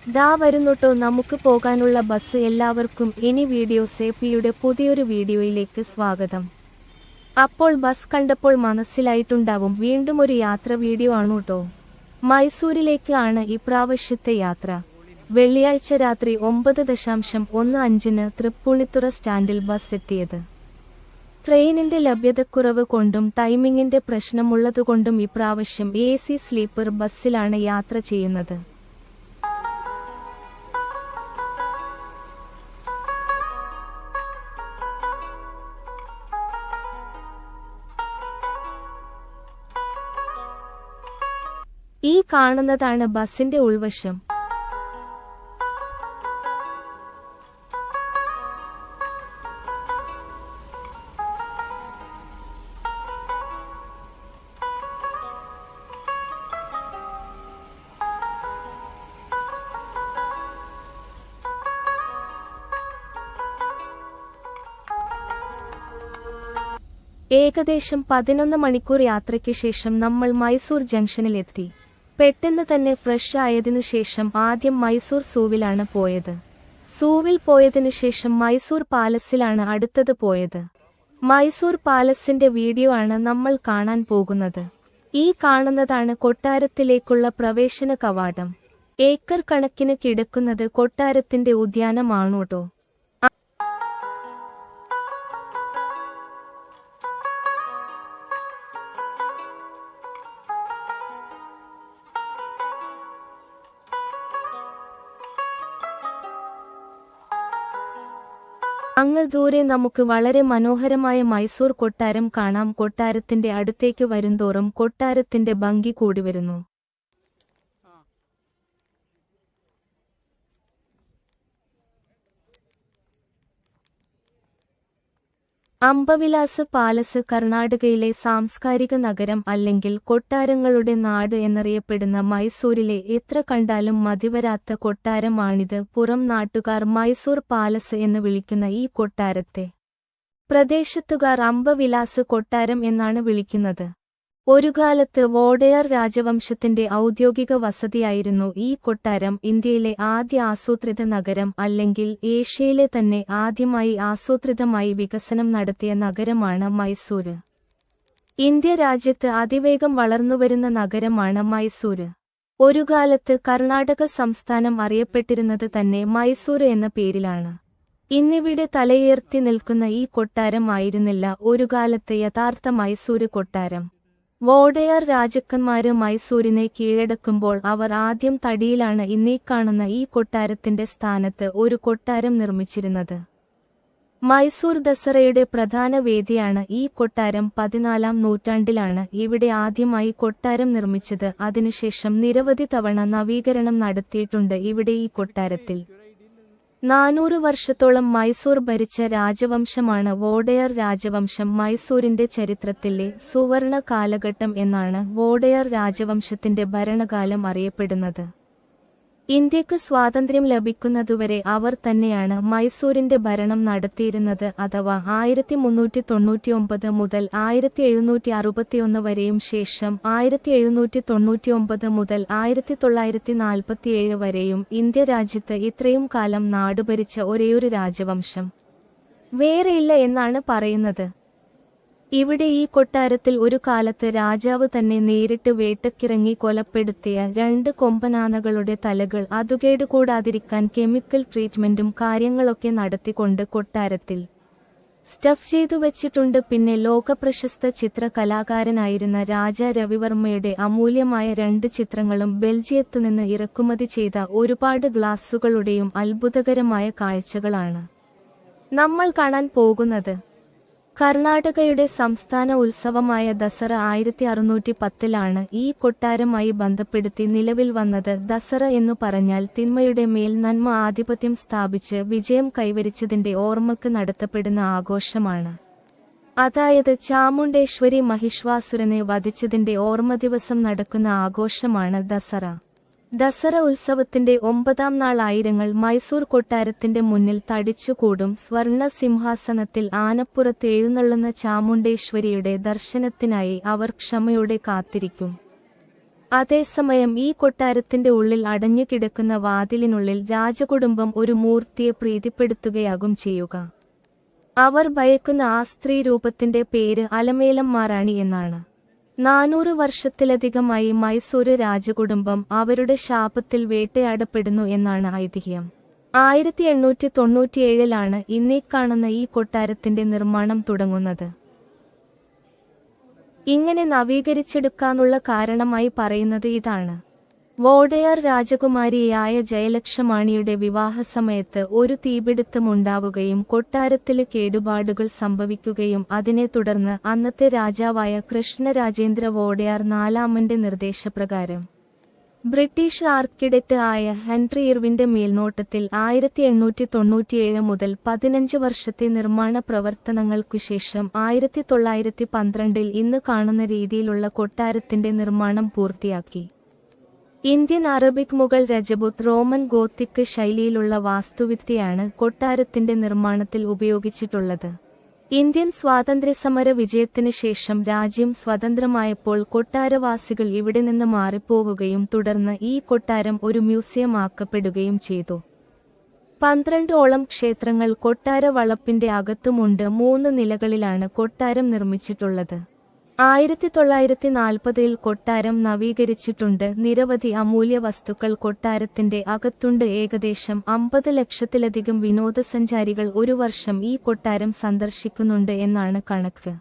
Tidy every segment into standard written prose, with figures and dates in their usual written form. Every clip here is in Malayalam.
ദാ വരുന്നുട്ടോ നമുക്ക് പോകാനുള്ള ബസ്. എല്ലാവർക്കും ഇനി വീഡിയോ സേപ്പിയുടെ പുതിയൊരു വീഡിയോയിലേക്ക് സ്വാഗതം. അപ്പോൾ ബസ് കണ്ടപ്പോൾ മനസ്സിലായിട്ടുണ്ടാവും വീണ്ടും ഒരു യാത്ര വീഡിയോ ആണുട്ടോ. മൈസൂരിലേക്ക് ആണ് ഇപ്രാവശ്യത്തെ യാത്ര. വെള്ളിയാഴ്ച രാത്രി 9:15 തൃപ്പൂണിത്തുറ സ്റ്റാൻഡിൽ ബസ് എത്തിയത്. ട്രെയിനിന്റെ ലഭ്യതക്കുറവ് കൊണ്ടും ടൈമിങ്ങിന്റെ പ്രശ്നമുള്ളതുകൊണ്ടും ഇപ്രാവശ്യം AC സ്ലീപ്പർ ബസ്സിലാണ് യാത്ര ചെയ്യുന്നത്. ഈ കാണുന്നതാണ് ബസിന്റെ ഉൾവശം. ഏകദേശം 11 മണിക്കൂർ യാത്രയ്ക്ക് ശേഷം നമ്മൾ മൈസൂർ ജംഗ്ഷനിലെത്തി. പെട്ടെന്ന് തന്നെ ഫ്രഷ് ആയതിനു ശേഷം ആദ്യം മൈസൂർ സൂവിലാണ് പോയത്. സൂവിൽ പോയതിനു ശേഷം മൈസൂർ പാലസിലാണ് അടുത്തത് പോയത്. മൈസൂർ പാലസിന്റെ വീഡിയോ ആണ് നമ്മൾ കാണാൻ പോകുന്നത്. ഈ കാണുന്നതാണ് കൊട്ടാരത്തിലേക്കുള്ള പ്രവേശന കവാടം. ഏക്കർ കണക്കിന് കിടക്കുന്നത് കൊട്ടാരത്തിന്റെ ഉദ്യാനമാണുട്ടോ. അങ്ങ് ദൂരെ നമുക്ക് വളരെ മനോഹരമായ മൈസൂർ കൊട്ടാരം കാണാം. കൊട്ടാരത്തിന്റെ അടുത്തേക്ക് വരുന്തോറും കൊട്ടാരത്തിന്റെ ഭംഗി കൂടി വരുന്നു. അംബവിലാസ് പാലസ് കർണാടകയിലെ സാംസ്കാരിക നഗരം അല്ലെങ്കിൽ കൊട്ടാരങ്ങളുടെ നാട് എന്നറിയപ്പെടുന്ന മൈസൂരിലെ എത്ര കണ്ടാലും മതിവരാത്ത കൊട്ടാരമാണിത്. പുറം നാട്ടുകാർ മൈസൂർ പാലസ് എന്ന് വിളിക്കുന്ന ഈ കൊട്ടാരത്തെ പ്രദേശത്തുകാർ അംബവിലാസ് കൊട്ടാരം എന്നാണ് വിളിക്കുന്നത്. ഒരുകാലത്ത് വോഡെയർ രാജവംശത്തിന്റെ ഔദ്യോഗിക വസതിയായിരുന്നു ഈ കൊട്ടാരം. ഇന്ത്യയിലെ ആദ്യ ആസൂത്രിത നഗരം അല്ലെങ്കിൽ ഏഷ്യയിലെ തന്നെ ആദ്യമായി ആസൂത്രിതമായി വികസനം നടത്തിയ നഗരമാണ് മൈസൂര്. ഇന്ത്യ രാജ്യത്ത് അതിവേഗം വളർന്നുവരുന്ന നഗരമാണ് മൈസൂര്. ഒരുകാലത്ത് കർണാടക സംസ്ഥാനം അറിയപ്പെട്ടിരുന്നത് തന്നെ മൈസൂര് എന്ന പേരിലാണ്. ഇന്നിവിടെ തലയുയർത്തി നിൽക്കുന്ന ഈ കൊട്ടാരം ആയിരുന്നില്ല ഒരുകാലത്തെ യഥാർത്ഥ മൈസൂര് കൊട്ടാരം. വോഡെയർ രാജാക്കന്മാര് മൈസൂരിനെ കീഴടക്കുമ്പോൾ അവർ ആദ്യം തടിയിലാണ് ഇന്നീക്കാണുന്ന ഈ കൊട്ടാരത്തിന്റെ സ്ഥാനത്ത് ഒരു കൊട്ടാരം നിർമ്മിച്ചിരുന്നത്. മൈസൂർ ദസറയുടെ പ്രധാന വേദിയാണ് ഈ കൊട്ടാരം. 14-ാം നൂറ്റാണ്ടിലാണ് ഇവിടെ ആദ്യമായി കൊട്ടാരം നിർമ്മിച്ചത്. അതിനുശേഷം നിരവധി തവണ നവീകരണം നടത്തിയിട്ടുണ്ട് ഇവിടെ ഈ കൊട്ടാരത്തിൽ. 400 വർഷത്തോളം മൈസൂർ ഭരിച്ച രാജവംശമാണ് വോഡെയർ രാജവംശം. മൈസൂരിന്റെ ചരിത്രത്തിലെ സുവർണ കാലഘട്ടം എന്നാണ് വോഡെയർ രാജവംശത്തിന്റെ ഭരണകാലം അറിയപ്പെടുന്നത്. ഇന്ത്യക്ക് സ്വാതന്ത്ര്യം ലഭിക്കുന്നതുവരെ അവർ തന്നെയാണ് മൈസൂരിന്റെ ഭരണം നടത്തിയിരുന്നത്. അഥവാ 1399 മുതൽ 1761 വരെയും ശേഷം 1799 മുതൽ 1947 വരെയും ഇന്ത്യ രാജ്യത്ത് ഇത്രയും കാലം നാടുഭരിച്ച ഒരേയൊരു രാജവംശം വേറെയില്ല എന്നാണ് പറയുന്നത്. ഇവിടെ ഈ കൊട്ടാരത്തിൽ ഒരു കാലത്ത് രാജാവ് തന്നെ നേരിട്ട് വേട്ടക്കിറങ്ങി കൊലപ്പെടുത്തിയ 2 കൊമ്പനാനകളുടെ തലകൾ അതുകേടുകൂടാതിരിക്കാൻ കെമിക്കൽ ട്രീറ്റ്മെന്റും കാര്യങ്ങളൊക്കെ നടത്തിക്കൊണ്ട് കൊട്ടാരത്തിൽ സ്റ്റഫ് ചെയ്തു വച്ചിട്ടുണ്ട്. പിന്നെ ലോകപ്രശസ്ത ചിത്രകലാകാരനായിരുന്ന രാജാ രവിവർമ്മയുടെ അമൂല്യമായ 2 ചിത്രങ്ങളും ബെൽജിയത്തുനിന്ന് ഇറക്കുമതി ചെയ്ത ഒരുപാട് ഗ്ലാസുകളുടെയും അത്ഭുതകരമായ കാഴ്ചകളാണ് നമ്മൾ കാണാൻ പോകുന്നത്. കർണാടകയുടെ സംസ്ഥാന ഉത്സവമായ ദസറ 1610-ലാണ് ഈ കൊട്ടാരമായി ബന്ധപ്പെടുത്തി നിലവിൽ വന്നത്. ദസറ എന്നു പറഞ്ഞാൽ തിന്മയുടെ മേൽ നന്മ ആധിപത്യം സ്ഥാപിച്ച് വിജയം കൈവരിച്ചതിന്റെ ഓർമ്മക്ക് നടത്തപ്പെടുന്ന ആഘോഷമാണ്. അതായത് ചാമുണ്ടേശ്വരി മഹിഷ്വാസുരനെ വധിച്ചതിന്റെ ഓർമ്മ ദിവസം നടക്കുന്ന ആഘോഷമാണ് ദസറ. ദസറ ഉത്സവത്തിന്റെ 9-ാം നാൾ ആയിരങ്ങൾ മൈസൂർ കൊട്ടാരത്തിന്റെ മുന്നിൽ തടിച്ചുകൂടും. സ്വർണ്ണ സിംഹാസനത്തിൽ ആനപ്പുറത്ത് എഴുന്നള്ളുന്ന ചാമുണ്ടേശ്വരിയുടെ ദർശനത്തിനായി അവർ ക്ഷമയോടെ കാത്തിരിക്കും. അതേസമയം ഈ കൊട്ടാരത്തിന്റെ ഉള്ളിൽ അടഞ്ഞുകിടക്കുന്ന വാതിലിനുള്ളിൽ രാജകുടുംബം ഒരു മൂർത്തിയെ പ്രീതിപ്പെടുത്തുകയാകും ചെയ്യുക. അവർ ഭയക്കുന്ന ആ സ്ത്രീ രൂപത്തിന്റെ പേര് അലമേലമ്മാറാണി എന്നാണ്. 400 വർഷത്തിലധികമായി മൈസൂര് രാജകുടുംബം അവരുടെ ശാപത്തിൽ വേട്ടയാടപ്പെടുന്നു എന്നാണ് ഐതിഹ്യം. 1897 ഇന്നീ കാണുന്ന ഈ കൊട്ടാരത്തിന്റെ നിർമ്മാണം തുടങ്ങുന്നത്. ഇങ്ങനെ നവീകരിച്ചെടുക്കാനുള്ള കാരണമായി പറയുന്നത് ഇതാണ്. വോഡെയാർ രാജകുമാരിയായ ജയലക്ഷമാണിയുടെ വിവാഹസമയത്ത് ഒരു തീപിടുത്തമുണ്ടാവുകയും കൊട്ടാരത്തില് കേടുപാടുകൾ സംഭവിക്കുകയും അതിനെ തുടർന്ന് അന്നത്തെ രാജാവായ കൃഷ്ണരാജേന്ദ്ര വോഡെയാർ നാലാമന്റെ നിർദ്ദേശപ്രകാരം ബ്രിട്ടീഷ് ആർക്കിടെക്ട് ആയ ഹെൻറി ഇർവിന്റെ മേൽനോട്ടത്തിൽ 1897 മുതൽ 15 വർഷത്തെ നിർമ്മാണ പ്രവർത്തനങ്ങൾക്കുശേഷം 1912 ഇന്ന് കാണുന്ന രീതിയിലുള്ള കൊട്ടാരത്തിന്റെ നിർമ്മാണം പൂർത്തിയാക്കി. Indian Arabic Mughal Rajput Roman Gothic ശൈലിയിലുള്ള വാസ്തുവിദ്യയാണ് കൊട്ടാരത്തിന്റെ നിർമ്മാണത്തിൽ ഉപയോഗിച്ചിട്ടുള്ളത്. ഇന്ത്യൻ സ്വാതന്ത്ര്യസമര വിജയത്തിന് ശേഷം രാജ്യം സ്വതന്ത്രമായപ്പോൾ കൊട്ടാരവാസികൾ ഇവിടെ നിന്ന് മാറിപ്പോവുകയും തുടർന്ന് ഈ കൊട്ടാരം ഒരു മ്യൂസിയം ആക്കപ്പെടുകയും ചെയ്തു. 12ഓളം ക്ഷേത്രങ്ങൾ കൊട്ടാര വളപ്പിന്റെ അകത്തുമുണ്ട്. 3 നിലകളിലാണ് കൊട്ടാരം നിർമ്മിച്ചിട്ടുള്ളത്. 1940 കൊട്ടാരം നവീകരിച്ചിട്ടുണ്ട്. നിരവധി അമൂല്യ വസ്തുക്കൾ കൊട്ടാരത്തിന്റെ അകത്തുണ്ട്. ഏകദേശം 50 ലക്ഷത്തിലധികം വിനോദസഞ്ചാരികൾ ഒരു വർഷം ഈ കൊട്ടാരം സന്ദർശിക്കുന്നുണ്ട് എന്നാണ് കണക്ക്.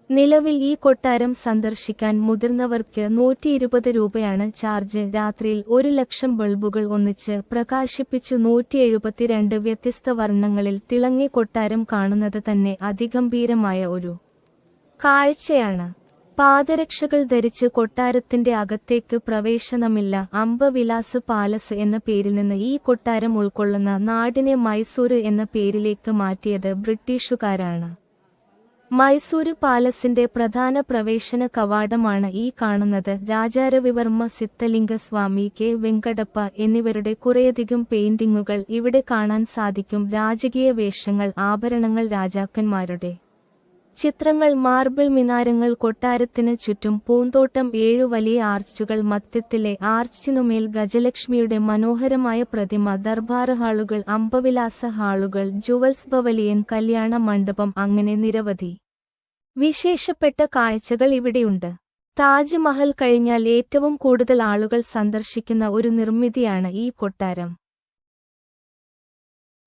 നിലവിൽ ഈ കൊട്ടാരം സന്ദർശിക്കാൻ മുതിർന്നവർക്ക് 120 രൂപയാണ് ചാർജ്. രാത്രിയിൽ 1 ലക്ഷം ബൾബുകൾ ഒന്നിച്ച് പ്രകാശിപ്പിച്ചു 172 വ്യത്യസ്ത വർണ്ണങ്ങളിൽ തിളങ്ങി കൊട്ടാരം കാണുന്നത് തന്നെ അതിഗംഭീരമായ ഒരു കാഴ്ചയാണ്. പാദരക്ഷകൾ ധരിച്ച് കൊട്ടാരത്തിന്റെ അകത്തേക്ക് പ്രവേശനമില്ല. അംബവിലാസ് പാലസ് എന്ന പേരിൽ നിന്ന് ഈ കൊട്ടാരം ഉൾക്കൊള്ളുന്ന നാടിനെ മൈസൂര് എന്ന പേരിലേക്ക് മാറ്റിയത് ബ്രിട്ടീഷുകാരാണ്. മൈസൂര് പാലസിന്റെ പ്രധാന പ്രവേശന കവാടമാണ് ഈ കാണുന്നത്. രാജാരവിവർമ്മ, സിദ്ധലിംഗ സ്വാമി, കെ വെങ്കടപ്പ എന്നിവരുടെ കുറേയധികം പെയിന്റിങ്ങുകൾ ഇവിടെ കാണാൻ സാധിക്കും. രാജകീയ വേഷങ്ങൾ, ആഭരണങ്ങൾ, രാജാക്കന്മാരുടെ ചിത്രങ്ങൾ, മാർബിൾ മിനാരങ്ങൾ, കൊട്ടാരത്തിന് ചുറ്റും പൂന്തോട്ടം, 7 വലിയ ആർച്ചുകൾ, മധ്യത്തിലെ ആർച്ചിനുമേൽ ഗജലക്ഷ്മിയുടെ മനോഹരമായ പ്രതിമ, ദർബാർ ഹാളുകൾ, അംബവിലാസ ഹാളുകൾ, ജുവൽസ് പവലിയൻ, കല്യാണ മണ്ഡപം, അങ്ങനെ നിരവധി വിശേഷപ്പെട്ട കാഴ്ചകൾ ഇവിടെയുണ്ട്. താജ് മഹൽ കഴിഞ്ഞാൽ ഏറ്റവും കൂടുതൽ ആളുകൾ സന്ദർശിക്കുന്ന ഒരു നിർമ്മിതിയാണ് ഈ കൊട്ടാരം.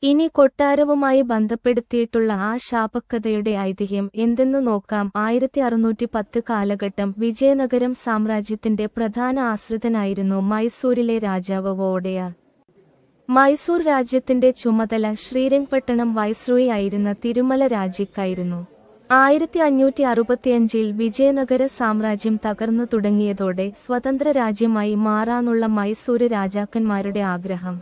ഇനി കൊട്ടാരവുമായി ബന്ധപ്പെടുത്തിയിട്ടുള്ള ആ ശാപക്കഥയുടെ ഐതിഹ്യം എന്തെന്നു നോക്കാം. 1610 കാലഘട്ടം വിജയനഗരം സാമ്രാജ്യത്തിന്റെ പ്രധാന ആശ്രിതനായിരുന്നു മൈസൂരിലെ രാജാവ് വോഡെയാർ. മൈസൂർ രാജ്യത്തിന്റെ ചുമതല ശ്രീരംഗപട്ടണം വൈസ്രോയി ആയിരുന്ന തിരുമല രാജിക്കായിരുന്നു. 1565 വിജയനഗര സാമ്രാജ്യം തകർന്നു തുടങ്ങിയതോടെ സ്വതന്ത്ര രാജ്യമായി മാറാനുള്ള മൈസൂര് രാജാക്കന്മാരുടെ ആഗ്രഹം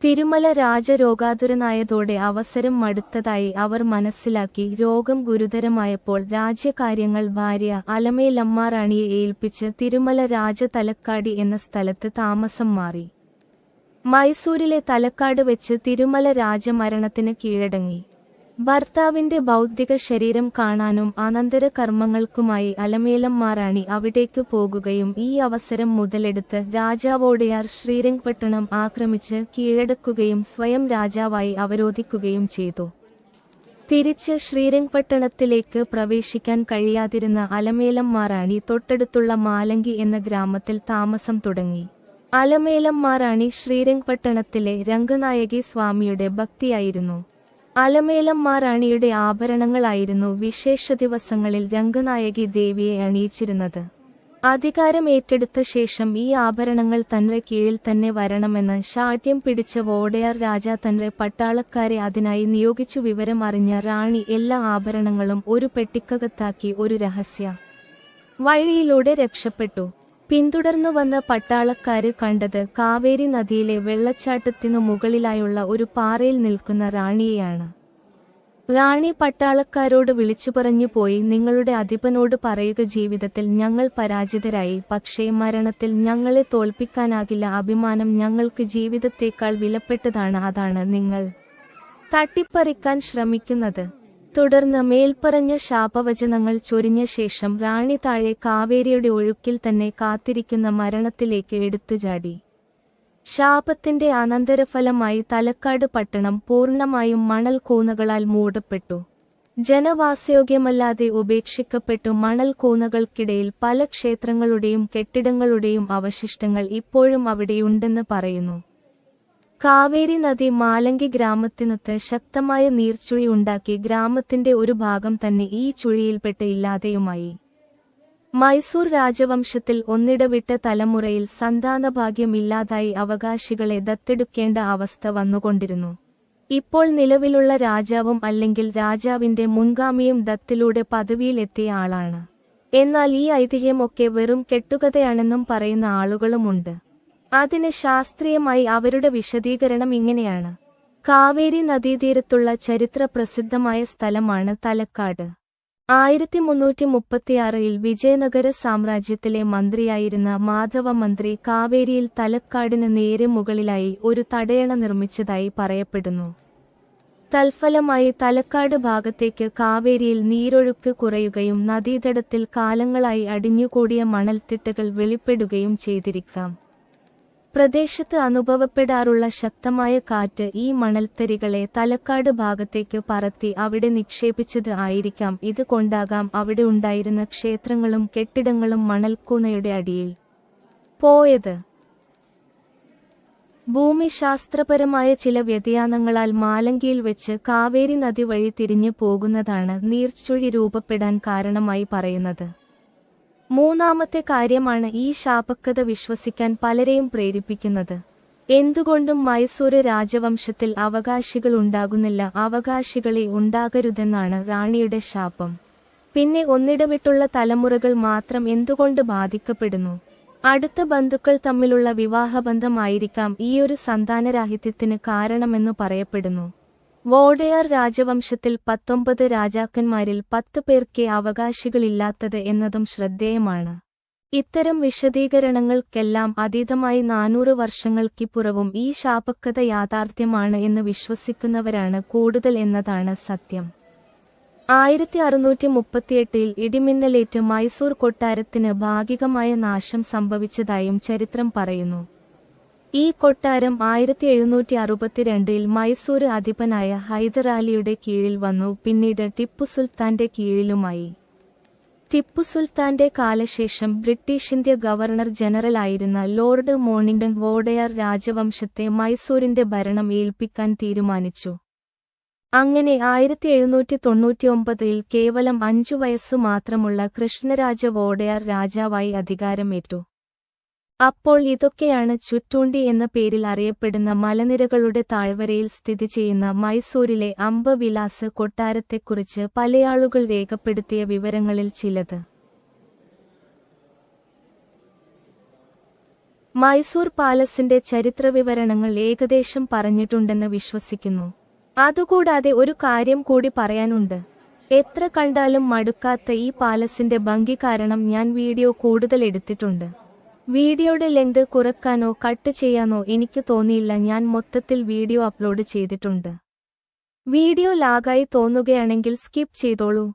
തിരുമല രാജരോഗാതുരനായതോടെ അവസരം മടുത്തതായി അവർ മനസ്സിലാക്കി. രോഗം ഗുരുതരമായപ്പോൾ രാജ്യകാര്യങ്ങൾ ഭാര്യ അലമേലമ്മാറാണിയെ ഏൽപ്പിച്ച് തിരുമല രാജ തലക്കാടി എന്ന സ്ഥലത്ത് താമസം മാറി. മൈസൂരിലെ തലക്കാട് വെച്ച് തിരുമല രാജമരണത്തിന് കീഴടങ്ങി. ഭർത്താവിന്റെ ഭൗതിക ശരീരം കാണാനും അനന്തര കർമ്മങ്ങൾക്കുമായി അലമേലമ്മാറാണി അവിടേക്ക് പോകുകയും ഈ അവസരം മുതലെടുത്ത് രാജാവോഡെയാർ ശ്രീരംഗപട്ടണം ആക്രമിച്ച് കീഴടക്കുകയും സ്വയം രാജാവായി അവരോധിക്കുകയും ചെയ്തു. തിരിച്ച് ശ്രീരംഗപട്ടണത്തിലേക്ക് പ്രവേശിക്കാൻ കഴിയാതിരുന്ന അലമേലമ്മാറാണി തൊട്ടടുത്തുള്ള മാലങ്കി എന്ന ഗ്രാമത്തിൽ താമസം തുടങ്ങി. അലമേലമ്മാറാണി ശ്രീരംഗപട്ടണത്തിലെ രംഗനായകി സ്വാമിയുടെ ഭക്തിയായിരുന്നു. അലമേലമ്മാറാണിയുടെ ആഭരണങ്ങളായിരുന്നു വിശേഷ ദിവസങ്ങളിൽ രംഗനായകി ദേവിയെ അണിയിച്ചിരുന്നത്. അധികാരം ഏറ്റെടുത്ത ശേഷം ഈ ആഭരണങ്ങൾ തന്റെ കീഴിൽ തന്നെ വരണമെന്ന് ശാഠ്യം പിടിച്ച വോഡെയാർ രാജ തന്റെ പട്ടാളക്കാരെ അതിനായി നിയോഗിച്ചു. വിവരം അറിഞ്ഞ റാണി എല്ലാ ആഭരണങ്ങളും ഒരു പെട്ടിക്കകത്താക്കി ഒരു രഹസ്യ വഴിയിലൂടെ രക്ഷപ്പെട്ടു. പിന്തുടർന്നു വന്ന പട്ടാളക്കാര് കണ്ടത് കാവേരി നദിയിലെ വെള്ളച്ചാട്ടത്തിനു മുകളിലായുള്ള ഒരു പാറയിൽ നിൽക്കുന്ന റാണിയെയാണ്. റാണി പട്ടാളക്കാരോട് വിളിച്ചുപറഞ്ഞു പോയി, നിങ്ങളുടെ അധിപനോട് പറയുക, ജീവിതത്തിൽ ഞങ്ങൾ പരാജിതരായി, പക്ഷേ മരണത്തിൽ ഞങ്ങളെ തോൽപ്പിക്കാനാകില്ല. അഭിമാനം ഞങ്ങൾക്ക് ജീവിതത്തേക്കാൾ വിലപ്പെട്ടതാണ്. അതാണ് നിങ്ങൾ തട്ടിപ്പറിക്കാൻ ശ്രമിക്കുന്നത്. തുടർന്ന് മേൽപ്പറഞ്ഞ ശാപവചനങ്ങൾ ചൊരിഞ്ഞ ശേഷം റാണി താഴെ കാവേരിയുടെ ഒഴുക്കിൽ തന്നെ കാത്തിരിക്കുന്ന മരണത്തിലേക്ക് എടുത്തുചാടി. ശാപത്തിന്റെ അനന്തരഫലമായി തലക്കാട് പട്ടണം പൂർണ്ണമായും മണൽ കൂനകളാൽ മൂടപ്പെട്ടു. ജനവാസയോഗ്യമല്ലാതെ ഉപേക്ഷിക്കപ്പെട്ടു. മണൽ കൂനകൾക്കിടയിൽ പല ക്ഷേത്രങ്ങളുടെയും കെട്ടിടങ്ങളുടെയും അവശിഷ്ടങ്ങൾ ഇപ്പോഴും അവിടെയുണ്ടെന്ന് പറയുന്നു. കാവേരി നദി മാലങ്കി ഗ്രാമത്തിനൊത്ത് ശക്തമായ നീർച്ചുഴി ഉണ്ടാക്കി ഗ്രാമത്തിന്റെ ഒരു ഭാഗം തന്നെ ഈ ചുഴിയിൽപ്പെട്ട് ഇല്ലാതെയുമായി. മൈസൂർ രാജവംശത്തിൽ ഒന്നിടവിട്ട തലമുറയിൽ സന്താനഭാഗ്യം ഇല്ലാതായി അവകാശികളെ ദത്തെടുക്കേണ്ട അവസ്ഥ വന്നുകൊണ്ടിരുന്നു. ഇപ്പോൾ നിലവിലുള്ള രാജാവും അല്ലെങ്കിൽ രാജാവിന്റെ മുൻഗാമിയും ദത്തിലൂടെ പദവിയിലെത്തിയ ആളാണ്. എന്നാൽ ഈ ഐതിഹ്യമൊക്കെ വെറും കെട്ടുകഥയാണെന്നും പറയുന്ന ആളുകളുമുണ്ട്. അതിന് ശാസ്ത്രീയമായി അവരുടെ വിശദീകരണം ഇങ്ങനെയാണ്. കാവേരി നദീതീരത്തുള്ള ചരിത്ര പ്രസിദ്ധമായ സ്ഥലമാണ് തലക്കാട്. 1336-ൽ വിജയനഗര സാമ്രാജ്യത്തിലെ മന്ത്രിയായിരുന്ന മാധവ മന്ത്രി കാവേരിയിൽ തലക്കാടിന് നേരെ മുകളിലായി ഒരു തടയണ നിർമ്മിച്ചതായി പറയപ്പെടുന്നു. തൽഫലമായി തലക്കാട് ഭാഗത്തേക്ക് കാവേരിയിൽ നീരൊഴുക്ക് കുറയുകയും നദീതടത്തിൽ കാലങ്ങളായി അടിഞ്ഞുകൂടിയ മണൽത്തിട്ടകൾ വെളിപ്പെടുകയും ചെയ്തിരിക്കാം. പ്രദേശത്ത് അനുഭവപ്പെടാറുള്ള ശക്തമായ കാറ്റ് ഈ മണൽത്തരികളെ തലക്കാട് ഭാഗത്തേക്ക് പറത്തി അവിടെ നിക്ഷേപിച്ചത് ആയിരിക്കാം. ഇത് കൊണ്ടാകാം അവിടെ ഉണ്ടായിരുന്ന ക്ഷേത്രങ്ങളും കെട്ടിടങ്ങളും മണൽക്കൂനയുടെ അടിയിൽ പോയത്. ഭൂമിശാസ്ത്രപരമായ ചില വ്യതിയാനങ്ങളാൽ മാലങ്കിയിൽ വെച്ച് കാവേരി നദി വഴി തിരിഞ്ഞു പോകുന്നതാണ് നീർച്ചുഴി രൂപപ്പെടാൻ കാരണമായി പറയുന്നത്. മൂന്നാമത്തെ കാര്യമാണ് ഈ ശാപക്കഥ വിശ്വസിക്കാൻ പലരെയും പ്രേരിപ്പിക്കുന്നത്. എന്തുകൊണ്ടും മൈസൂര് രാജവംശത്തിൽ അവകാശികൾ ഉണ്ടാകുന്നില്ല, അവകാശികളെ ഉണ്ടാകരുതെന്നാണ് റാണിയുടെ ശാപം. പിന്നെ ഒന്നിടവിട്ടുള്ള തലമുറകൾ മാത്രം എന്തുകൊണ്ട് ബാധിക്കപ്പെടുന്നു? അടുത്ത ബന്ധുക്കൾ തമ്മിലുള്ള വിവാഹബന്ധമായിരിക്കാം ഈയൊരു സന്താനരാഹിത്യത്തിന് കാരണമെന്നു പറയപ്പെടുന്നു. വോഡെയാർ രാജവംശത്തിൽ 19 രാജാക്കന്മാരിൽ 10 പേർക്കേ അവകാശികളില്ലാത്തത് എന്നതും ശ്രദ്ധേയമാണ്. ഇത്തരം വിശദീകരണങ്ങൾക്കെല്ലാം അതീതമായി 400 വർഷങ്ങൾക്കിപ്പുറവും ഈ ശാപക്കഥ യാഥാർത്ഥ്യമാണ് എന്ന് വിശ്വസിക്കുന്നവരാണ് കൂടുതൽ എന്നതാണ് സത്യം. 1638-ൽ ഇടിമിന്നലേറ്റ് മൈസൂർ കൊട്ടാരത്തിന് ഭാഗികമായ നാശം സംഭവിച്ചതായും ചരിത്രം പറയുന്നു. ഈ കൊട്ടാരം 1762-ൽ മൈസൂര് അധിപനായ ഹൈദരാലിയുടെ കീഴിൽ വന്നു. പിന്നീട് ടിപ്പു സുൽത്താന്റെ കീഴിലുമായി. ടിപ്പു സുൽത്താന്റെ കാലശേഷം ബ്രിട്ടീഷ് ഇന്ത്യ ഗവർണർ ജനറൽ ആയിരുന്ന ലോർഡ് മോണിംഗ്ടൺ വോഡെയാർ രാജവംശത്തെ മൈസൂരിന്റെ ഭരണം ഏൽപ്പിക്കാൻ തീരുമാനിച്ചു. അങ്ങനെ 1799-ൽ കേവലം 5 വയസ്സു മാത്രമുള്ള കൃഷ്ണരാജ വോഡെയാർ രാജാവായി അധികാരമേറ്റു. അപ്പോൾ ഇതൊക്കെയാണ് ചുറ്റൂണ്ടി എന്ന പേരിൽ അറിയപ്പെടുന്ന മലനിരകളുടെ താഴ്വരയിൽ സ്ഥിതി ചെയ്യുന്ന മൈസൂരിലെ അംബവിലാസ് കൊട്ടാരത്തെക്കുറിച്ച് പലയാളുകൾ രേഖപ്പെടുത്തിയ വിവരങ്ങളിൽ ചിലത്. മൈസൂർ പാലസിന്റെ ചരിത്രവിവരണങ്ങൾ ഏകദേശം പറഞ്ഞിട്ടുണ്ടെന്ന് വിശ്വസിക്കുന്നു. അതുകൂടാതെ ഒരു കാര്യം കൂടി പറയാനുണ്ട്. എത്ര കണ്ടാലും മടുക്കാത്ത ഈ പാലസിന്റെ ഭംഗി കാരണം ഞാൻ വീഡിയോ കൂടുതൽ എടുത്തിട്ടുണ്ട്. വീഡിയോയുടെ ലെങ്ത് കുറയ്ക്കാനോ കട്ട് ചെയ്യാനോ എനിക്ക് തോന്നിയില്ല. ഞാൻ മൊത്തത്തിൽ വീഡിയോ അപ്ലോഡ് ചെയ്തിട്ടുണ്ട്. വീഡിയോ ലാഗായി തോന്നുകയാണെങ്കിൽ സ്കിപ്പ് ചെയ്തോളൂ.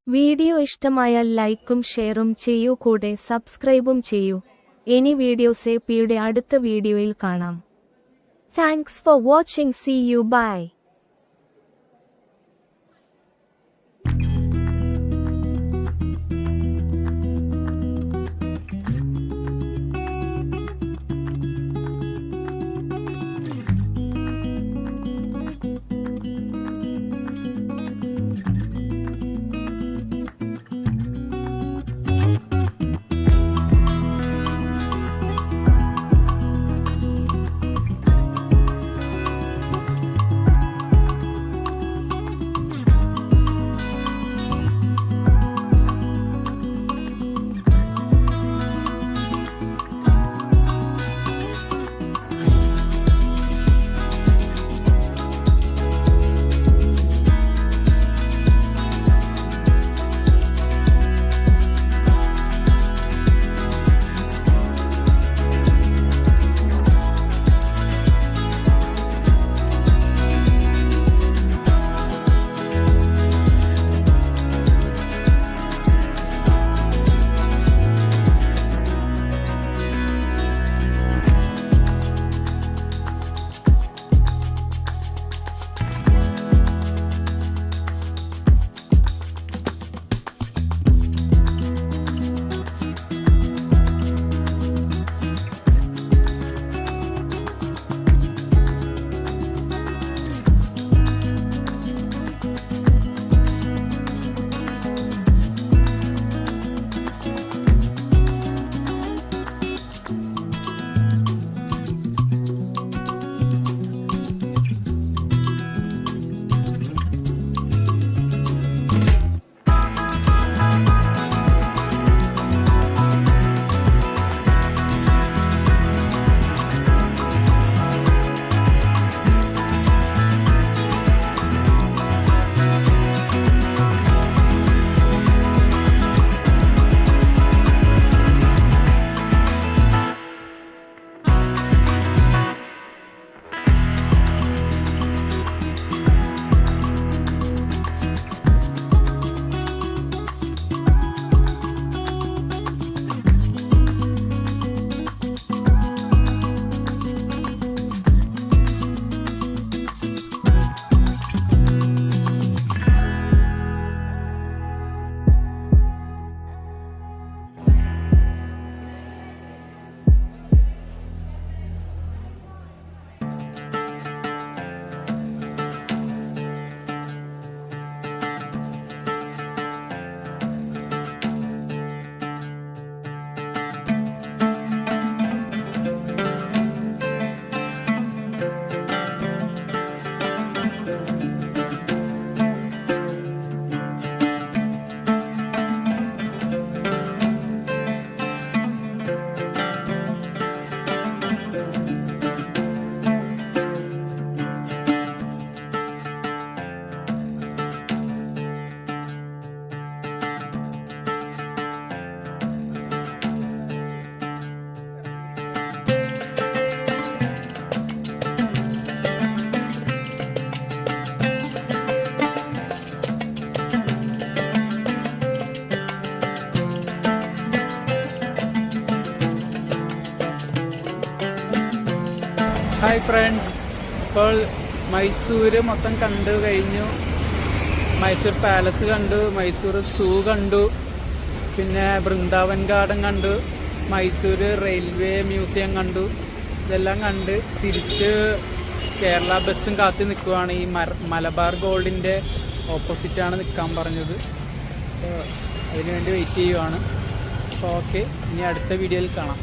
വീഡിയോ ഇഷ്ടമായാൽ ലൈക്കും ഷെയറും ചെയ്യൂ, കൂടെ സബ്സ്ക്രൈബും ചെയ്യൂ. ഇനി വീഡിയോസ് എപിയുടെ അടുത്ത വീഡിയോയിൽ കാണാം. Thanks for watching. See you. Bye. Hi friends, ഇപ്പോൾ മൈസൂർ മൊത്തം കണ്ടു കഴിഞ്ഞു. മൈസൂർ പാലസ് കണ്ടു, മൈസൂർ സൂ കണ്ടു, പിന്നെ വൃന്ദാവൻ ഗാർഡൻ കണ്ടു, മൈസൂർ റെയിൽവേ മ്യൂസിയം കണ്ടു. ഇതെല്ലാം കണ്ട് തിരിച്ച് കേരള ബസ്സും കാത്തി നിൽക്കുവാണ്. ഈ മലബാർ ഗോൾഡിൻ്റെ ഓപ്പോസിറ്റാണ് നിൽക്കാൻ പറഞ്ഞത്. അതിനുവേണ്ടി വെയിറ്റ് ചെയ്യുവാണ്. അപ്പോൾ ഓക്കെ, ഇനി അടുത്ത വീഡിയോയിൽ കാണാം.